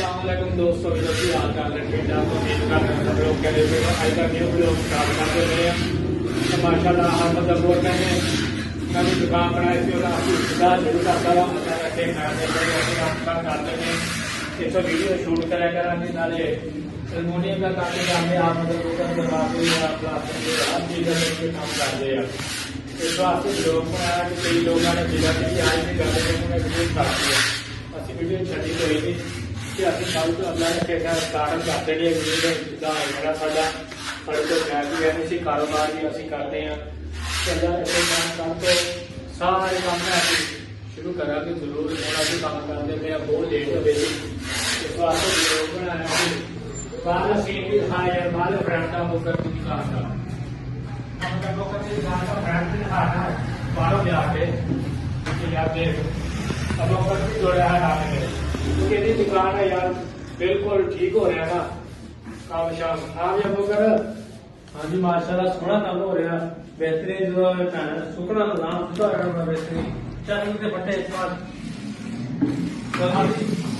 अस्सलामुअलैकुम दोस्तों, जो कि हाल चाल है ठीक ठाक। उम्मीद कर रहे हैं सब लोग के लिए आज का न्यू वीडियो स्टार्ट कर रहे हैं। तो माशाल्लाह हम मतलब बोल रहे हैं नवी दुकान बनाई थी और आपकी सुविधा जरूर करता हुआ मतलब रखे काम करते हैं। एक तो वीडियो शूट करा करेंगे नाले हारमोनियम का काफी काम है। आप मतलब करवा के हर चीज़ काम करते हैं। इस वास्ते लोग बनाया कि कई लोगों ने जिला की आज भी गल वीडियो करती है। असं वीडियो छड़ी कोई नहीं कि असं कल तो अल्लाह ने कैसा स्टार्ट करते हैं। वीडियो जिदा मेरा साडा बड़े तो गैर भी है इसी कारोबार भी असं करते हैं। अल्लाह ऐसे काम करते सारे काम में अभी शुरू करा कि जरूर थोड़ा सा काम करते हैं। बहुत लेट हो गई इस वास्ते लोग बनाया कि बाहर सीन भी दिखाया यार बाहर फ्रेंड का होकर दुकान का बाहरों ले आके यार देख अब भी जोड़ा है आने क्योंकि यदि दुकान है यार बिल्कुल ठीक हो रहा है ना काम शाम आप जब कर। हाँ जी माशाल्लाह सोहना काम हो रहा बेहतरीन जो सुकना नाम बेहतरीन चल के फटे इस बार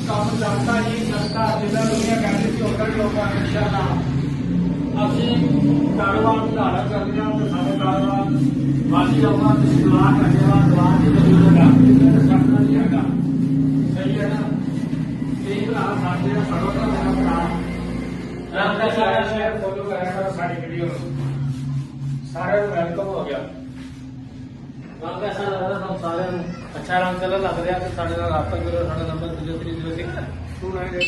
काम चलता ही चलता जिला दुनिया कहती थी होकर होगा इंशाल्लाह। ਅਸੀਂ ਕਾਰੋਬਾਰ ਸੁਧਾਰ ਕਰਦੇ ਹਾਂ ਤੇ ਸਾਡੇ ਕਾਰੋਬਾਰ ਵਾਧੀ ਜਾਊਗਾ ਤੇ ਦੁਆ ਕਰਦੇ ਹਾਂ ਦੁਆ ਦੀ ਜ਼ਰੂਰਤ ਹੈ ਤੇ ਸਾਡਾ ਨਹੀਂ ਹੈਗਾ ਸਹੀ ਹੈ ਨਾ। ਇਹ ਭਰਾ ਸਾਡੇ ਦਾ ਫੜੋ ਤਾਂ ਮੇਰਾ ਭਰਾ ਰੱਬ ਦਾ ਸਾਰਾ ਸ਼ੇਅਰ ਫੋਲੋ ਕਰਿਆ ਕਰੋ ਸਾਡੀ ਵੀਡੀਓ ਨੂੰ। ਸਾਰਿਆਂ ਨੂੰ ਵੈਲਕਮ ਹੋ ਗਿਆ। ਰੱਬ ਦਾ ਸਾਰਾ ਸਭ ਸਾਰਿਆਂ ਨੂੰ ਅੱਛਾ ਰੰਗ ਚੱਲਣ ਲੱਗ ਰਿਹਾ ਤੇ ਸਾਡੇ ਨਾਲ ਰਾਬਤਾ ਕਰੋ। ਸਾਡਾ ਨੰਬਰ 0306 298